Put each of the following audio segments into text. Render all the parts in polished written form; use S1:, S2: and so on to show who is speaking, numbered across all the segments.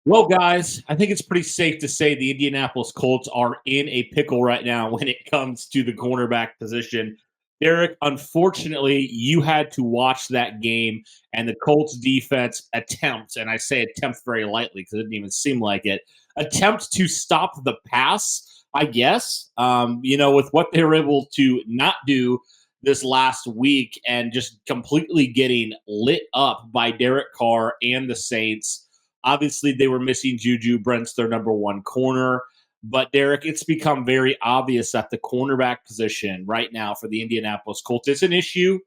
S1: Well, guys, I think it's pretty safe to say the Indianapolis Colts are in a pickle right now when it comes to the cornerback position. Derek, unfortunately, you had to watch that game and the Colts defense attempt, and I say attempt very lightly because it didn't even seem like it, attempt to stop the pass, I guess, with what they were able to not do this last week and just completely getting lit up by Derek Carr and the Saints. Obviously, they were missing Juju Brent's their number one corner. But, Derek, it's become very obvious that the cornerback position right now for the Indianapolis Colts is an issue,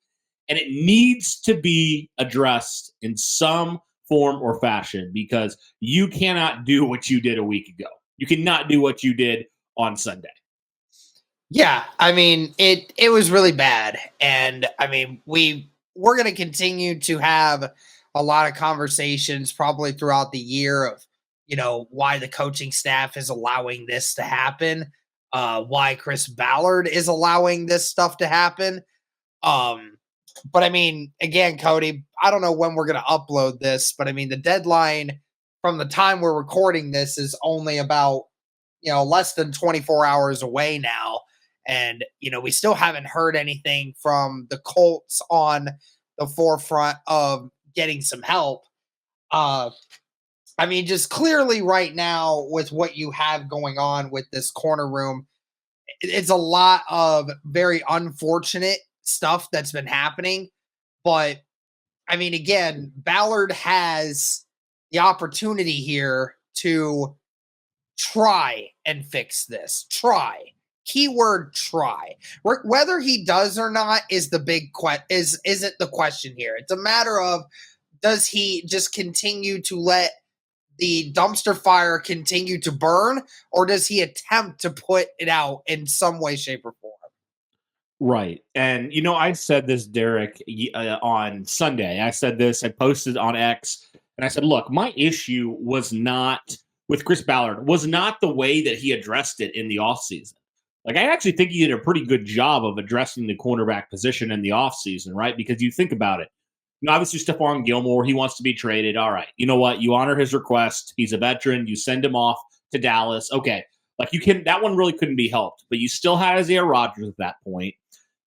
S1: and it needs to be addressed in some form or fashion because you cannot do what you did a week ago. You cannot do what you did on Sunday.
S2: Yeah, I mean, it was really bad. And I mean, we're going to continue to have a lot of conversations probably throughout the year of, why the coaching staff is allowing this to happen, why Chris Ballard is allowing this stuff to happen. But I mean, again, Cody, I don't know when we're going to upload this, but I mean, the deadline from the time we're recording this is only about, less than 24 hours away now. And, we still haven't heard anything from the Colts on the forefront of getting some help. I mean, just clearly right now with what you have going on with this corner room, it's a lot of very unfortunate stuff that's been happening. But I mean, again, Ballard has the opportunity here to try and fix this. Try. Keyword try. Whether he does or not is the big isn't the question here. It's a matter of, does he just continue to let the dumpster fire continue to burn, or does he attempt to put it out in some way, shape, or form?
S1: Right. And, I said this, Derek, on Sunday. I said this, I posted on X, and I said, look, my issue was not with Chris Ballard, was not the way that he addressed it in the offseason. Like, I actually think he did a pretty good job of addressing the cornerback position in the offseason, right? Because you think about it. Obviously, Stephon Gilmore, he wants to be traded. All right. You know what? You honor his request. He's a veteran. You send him off to Dallas. Okay. Like, that one really couldn't be helped. But you still had Isaiah Rodgers at that point.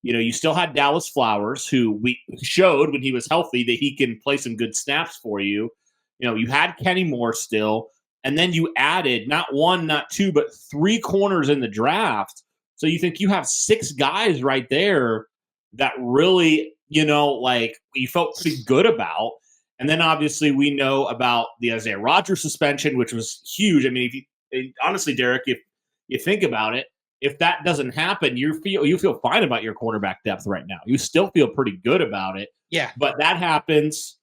S1: You still had Dallas Flowers, who we showed when he was healthy that he can play some good snaps for you. You had Kenny Moore still. And then you added not one, not two, but three corners in the draft. So you think you have six guys right there that really, you felt pretty good about. And then obviously we know about the Isaiah Rodgers suspension, which was huge. I mean, honestly, Derek, if you think about it, if that doesn't happen, you feel fine about your cornerback depth right now. You still feel pretty good about it.
S2: Yeah.
S1: But that happens.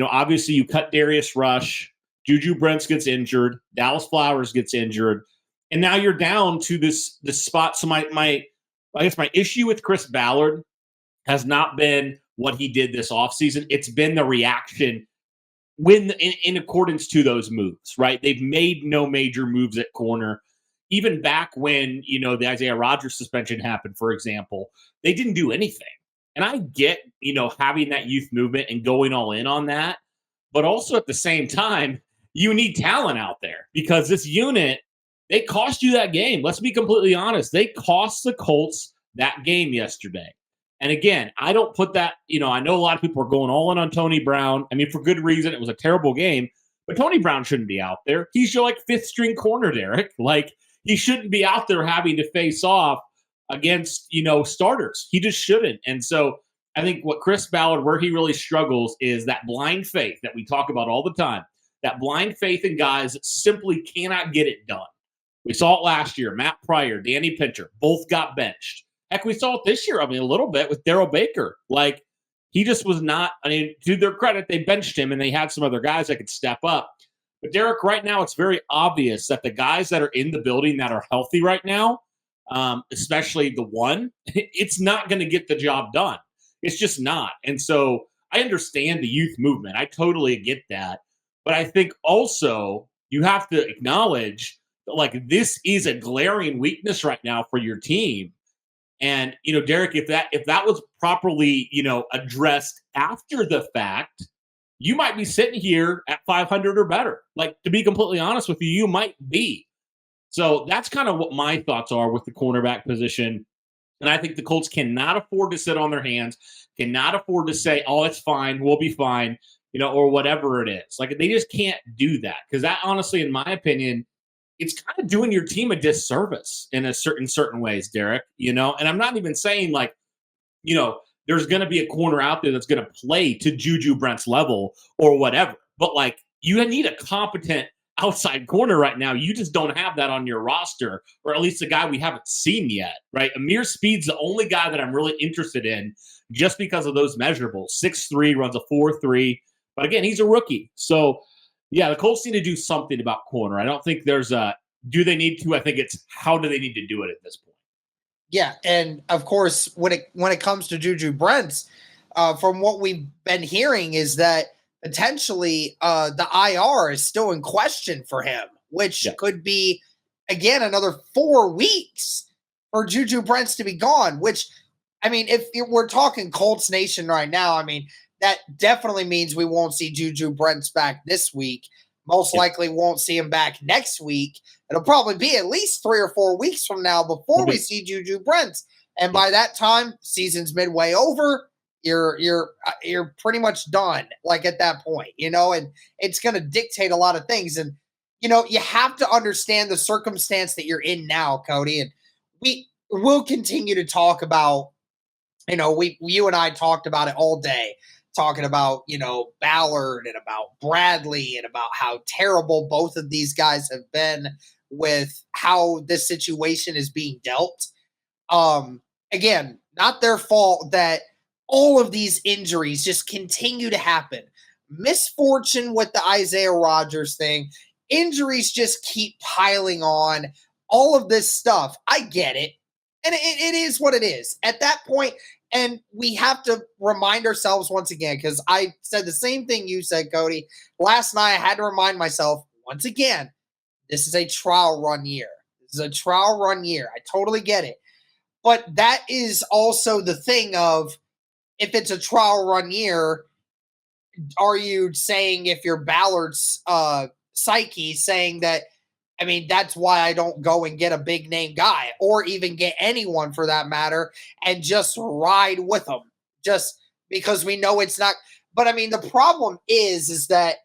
S1: Obviously you cut Darius Rush. Juju Brents gets injured. Dallas Flowers gets injured. And now you're down to this spot. So I guess my issue with Chris Ballard has not been what he did this offseason. It's been the reaction in accordance to those moves, right? They've made no major moves at corner. Even back when, the Isaiah Rodgers suspension happened, for example, they didn't do anything. And I get, having that youth movement and going all in on that. But also at the same time, you need talent out there because this unit, they cost you that game. Let's be completely honest. They cost the Colts that game yesterday. And again, I don't put that, I know a lot of people are going all in on Tony Brown. I mean, for good reason. It was a terrible game. But Tony Brown shouldn't be out there. He's your fifth string corner, Derek. He shouldn't be out there having to face off against, starters. He just shouldn't. And so I think what Chris Ballard, where he really struggles is that blind faith that we talk about all the time. That blind faith in guys that simply cannot get it done. We saw it last year. Matt Pryor, Danny Pinter, both got benched. Heck, we saw it this year, a little bit with Darrell Baker. He just was not, to their credit, they benched him and they had some other guys that could step up. But Derek, right now, it's very obvious that the guys that are in the building that are healthy right now, especially the one, it's not going to get the job done. It's just not. And so I understand the youth movement. I totally get that. But I think also you have to acknowledge that, this is a glaring weakness right now for your team. And, Derek, if that was properly, addressed after the fact, you might be sitting here at 500 or better. Like, to be completely honest with you, you might be. So that's kind of what my thoughts are with the cornerback position. And I think the Colts cannot afford to sit on their hands, cannot afford to say, oh, it's fine, we'll be fine, or whatever it is. Like, they just can't do that, because that, honestly, in my opinion, it's kind of doing your team a disservice in certain ways, Derek. And I'm not even saying like, there's going to be a corner out there that's going to play to Juju Brent's level or whatever. But like, you need a competent outside corner right now. You just don't have that on your roster, or at least a guy we haven't seen yet, right? Amir Speed's the only guy that I'm really interested in just because of those measurables. 6'3", runs a 4.3. But again, he's a rookie. So, yeah, the Colts need to do something about corner. I don't think there's do they need to? I think it's how do they need to do it at this point?
S2: Yeah, and of course, when it comes to Juju Brents, from what we've been hearing is that potentially the IR is still in question for him, which could be, again, another 4 weeks for Juju Brents to be gone, which, I mean, if we're talking Colts Nation right now, I mean, that definitely means we won't see Juju Brents back this week. Most likely won't see him back next week. It'll probably be at least 3 or 4 weeks from now before we see Juju Brents. And by that time, season's midway over. You're pretty much done, like, at that point, and it's going to dictate a lot of things. And, you have to understand the circumstance that you're in now, Cody. And we will continue to talk about, you and I talked about it all day, talking about, Ballard and about Bradley and about how terrible both of these guys have been with how this situation is being dealt. Again, not their fault that all of these injuries just continue to happen. Misfortune with the Isaiah Rodgers thing. Injuries just keep piling on. All of this stuff. I get it. And it is what it is. At that point, and we have to remind ourselves once again, because I said the same thing you said, Cody. Last night, I had to remind myself, once again, this is a trial run year. This is a trial run year. I totally get it. But that is also the thing of, if it's a trial run year, are you saying, if you're Ballard's psyche, saying that, I mean, that's why I don't go and get a big name guy, or even get anyone for that matter, and just ride with them just because we know it's not. But I mean, the problem is that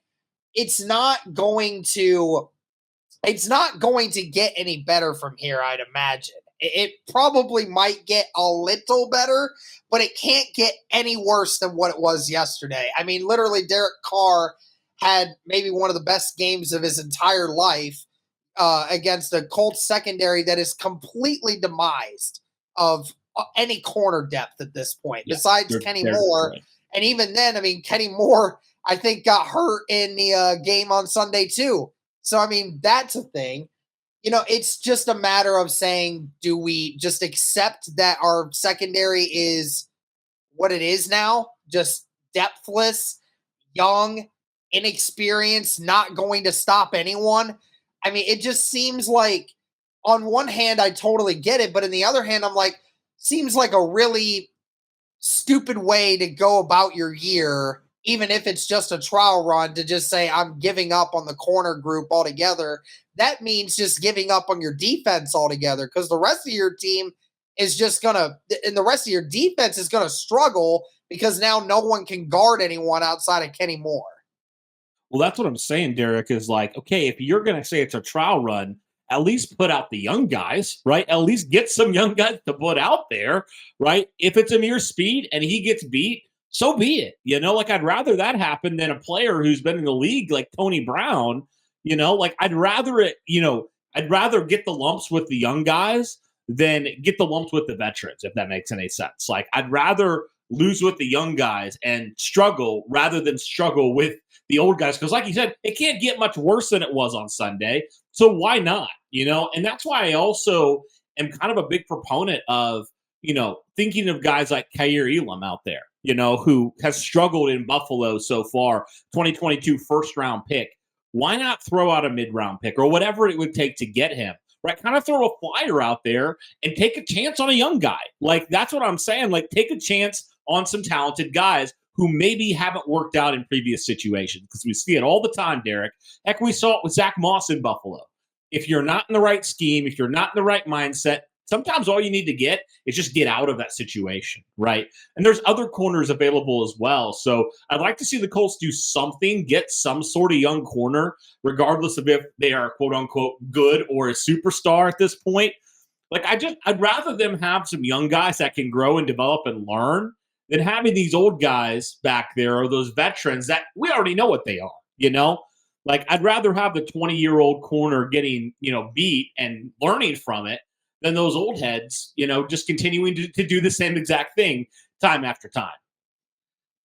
S2: it's not going to get any better from here, I'd imagine. It probably might get a little better, but it can't get any worse than what it was yesterday. I mean, literally, Derek Carr had maybe one of the best games of his entire life against a Colts secondary that is completely demised of any corner depth at this point, besides Kenny Moore. Right. And even then, I mean, Kenny Moore, I think, got hurt in the game on Sunday too. So, I mean, that's a thing. It's just a matter of saying, do we just accept that our secondary is what it is now? Just depthless, young, inexperienced, not going to stop anyone. I mean, it just seems like, on one hand, I totally get it, but on the other hand, I'm like, seems like a really stupid way to go about your year, even if it's just a trial run, to just say, I'm giving up on the corner group altogether. That means just giving up on your defense altogether, because the rest of your team is just going to, and the rest of your defense is going to struggle, because now no one can guard anyone outside of Kenny Moore.
S1: Well, that's what I'm saying, Derek, is like, okay, if you're going to say it's a trial run, at least put out the young guys, right? At least get some young guys to put out there, right? If it's Amir Speed and he gets beat, so be it. Like, I'd rather that happen than a player who's been in the league like Tony Brown. Like, I'd rather get the lumps with the young guys than get the lumps with the veterans, if that makes any sense. Like, I'd rather lose with the young guys and struggle rather than struggle with the old guys. Because like you said, it can't get much worse than it was on Sunday. So why not? And that's why I also am kind of a big proponent of, thinking of guys like Kaiir Elam out there, who has struggled in Buffalo so far, 2022 first round pick. Why not throw out a mid-round pick or whatever it would take to get him, right? Kind of throw a flyer out there and take a chance on a young guy. Like, that's what I'm saying. Like, take a chance on some talented guys who maybe haven't worked out in previous situations, because we see it all the time, Derek. Heck, we saw it with Zach Moss in Buffalo. If you're not in the right scheme, if you're not in the right mindset, sometimes all you need to get is just get out of that situation, right? And there's other corners available as well. So I'd like to see the Colts do something, get some sort of young corner, regardless of if they are quote unquote good or a superstar at this point. Like I'd rather them have some young guys that can grow and develop and learn than having these old guys back there or those veterans that we already know what they are, you know? Like I'd rather have the 20-year-old corner getting, beat and learning from it than those old heads, just continuing to do the same exact thing time after time.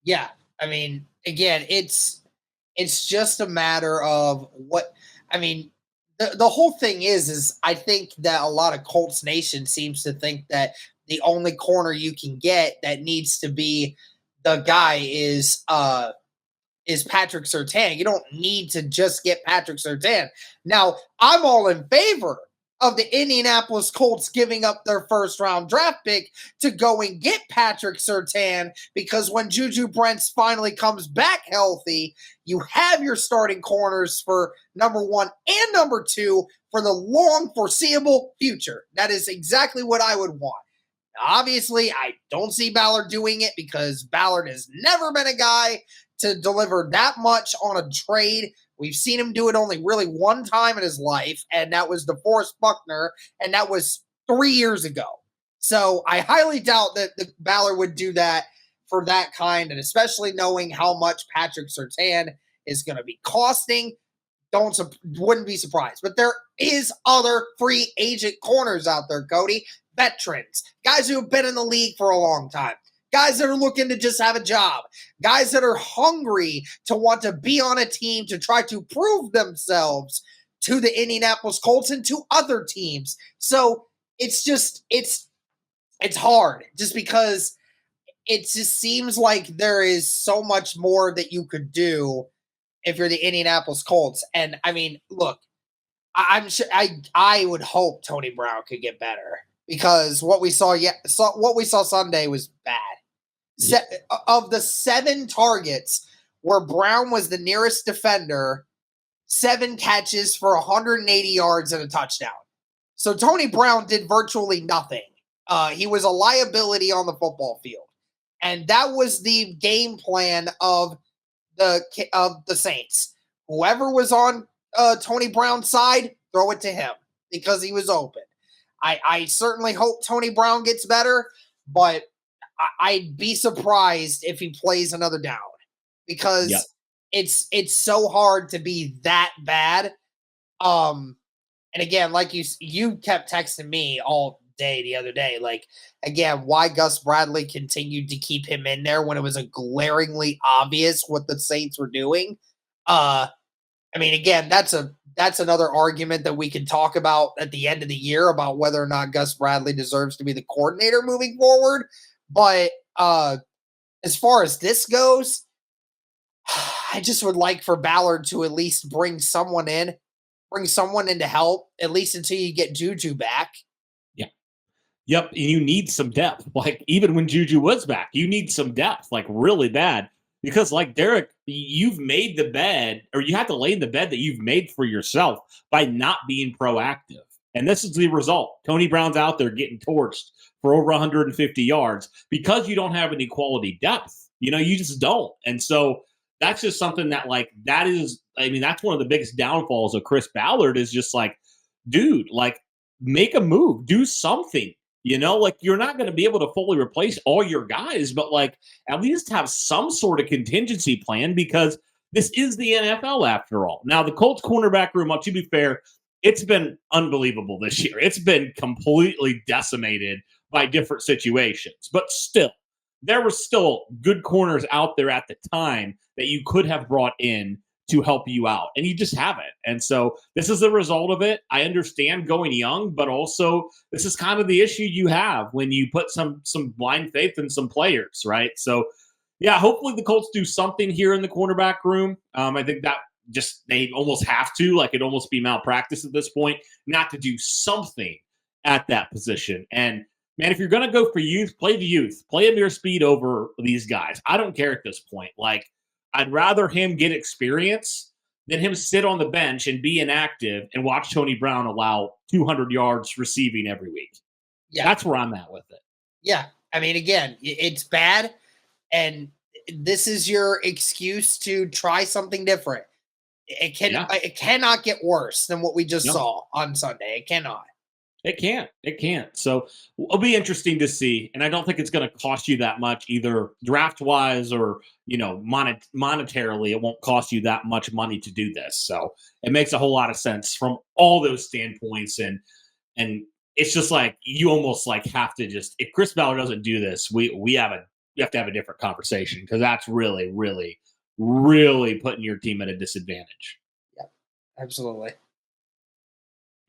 S2: Yeah. I mean, again, it's just a matter of the whole thing is I think that a lot of Colts Nation seems to think that the only corner you can get that needs to be the guy is Patrick Surtain. You don't need to just get Patrick Surtain. Now, I'm all in favor of the Indianapolis Colts giving up their first round draft pick to go and get Patrick Surtain, because when Juju Brents finally comes back healthy, you have your starting corners for number 1 and number 2 for the long foreseeable future. That is exactly what I would want. Now, obviously, I don't see Ballard doing it because Ballard has never been a guy to deliver that much on a trade. We've seen him do it only really one time in his life, and that was DeForest Buckner, and that was 3 years ago. So I highly doubt that the Ballard would do that for that kind, and especially knowing how much Patrick Surtain is going to be costing, wouldn't be surprised. But there is other free agent corners out there, Cody. Veterans, guys who have been in the league for a long time. Guys that are looking to just have a job. Guys that are hungry to want to be on a team to try to prove themselves to the Indianapolis Colts and to other teams. So it's hard just because it just seems like there is so much more that you could do if you're the Indianapolis Colts. And I mean, look, I'm sure I would hope Tony Brown could get better, because what we saw Sunday was bad. Of the 7 targets where Brown was the nearest defender, 7 catches for 180 yards and a touchdown. So Tony Brown did virtually nothing. He was a liability on the football field. And that was the game plan of the Saints. Whoever was on Tony Brown's side, throw it to him because he was open. I certainly hope Tony Brown gets better, but I'd be surprised if he plays another down, because it's so hard to be that bad. And again, like you kept texting me all day the other day, like, again, why Gus Bradley continued to keep him in there when it was a glaringly obvious what the Saints were doing. I mean, again, that's another argument that we can talk about at the end of the year about whether or not Gus Bradley deserves to be the coordinator moving forward. But as far as this goes, I just would like for Ballard to at least bring someone in to help, at least until you get Juju back.
S1: Yeah. Yep. And you need some depth. Like, even when Juju was back, you need some depth, like really bad. Because, like, Derek, you've made the bed, or you have to lay in the bed that you've made for yourself by not being proactive. And this is the result. Tony Brown's out there getting torched for over 150 yards because you don't have any quality depth. You just don't. And so that's just something that, like, that's one of the biggest downfalls of Chris Ballard is just like, dude, like, make a move, do something. Like, you're not going to be able to fully replace all your guys, but, like, at least have some sort of contingency plan, because this is the NFL after all. Now, the Colts cornerback room, to be fair, it's been unbelievable this year. It's been completely decimated by different situations. But still, there were still good corners out there at the time that you could have brought in to help you out, and you just haven't. And so this is the result of it. I understand going young, but also this is kind of the issue you have when you put some blind faith in some players, right? So, yeah, hopefully the Colts do something here in the cornerback room. I think that they almost have to, like, it almost be malpractice at this point not to do something at that position. And Man, if you're going to go for youth, play the youth. Play Amir Speed over these guys. I don't care at this point. Like, I'd rather him get experience than him sit on the bench and be inactive and watch Tony Brown allow 200 yards receiving every week.
S2: Yeah.
S1: That's where I'm at with it.
S2: Yeah. I mean, again, it's bad. And this is your excuse to try something different. It cannot get worse than what we just saw on Sunday. It cannot.
S1: It can't. It can't. So it'll be interesting to see. And I don't think it's going to cost you that much either draft wise or, monetarily. It won't cost you that much money to do this. So it makes a whole lot of sense from all those standpoints. And it's just like you almost like have to just, if Chris Ballard doesn't do this, we have to have a different conversation because that's really, really, really putting your team at a disadvantage.
S2: Yeah, absolutely.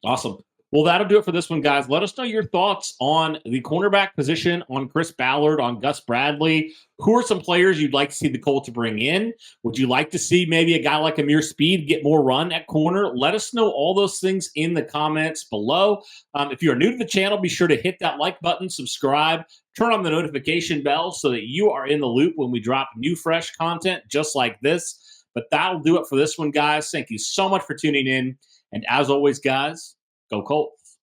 S1: Awesome. Well, that'll do it for this one, guys. Let us know your thoughts on the cornerback position, on Chris Ballard, on Gus Bradley. Who are some players you'd like to see the Colts bring in? Would you like to see maybe a guy like Amir Speed get more run at corner? Let us know all those things in the comments below. If you're new to the channel, be sure to hit that like button, subscribe, turn on the notification bell so that you are in the loop when we drop new, fresh content just like this. But that'll do it for this one, guys. Thank you so much for tuning in. And as always, guys, go Colts.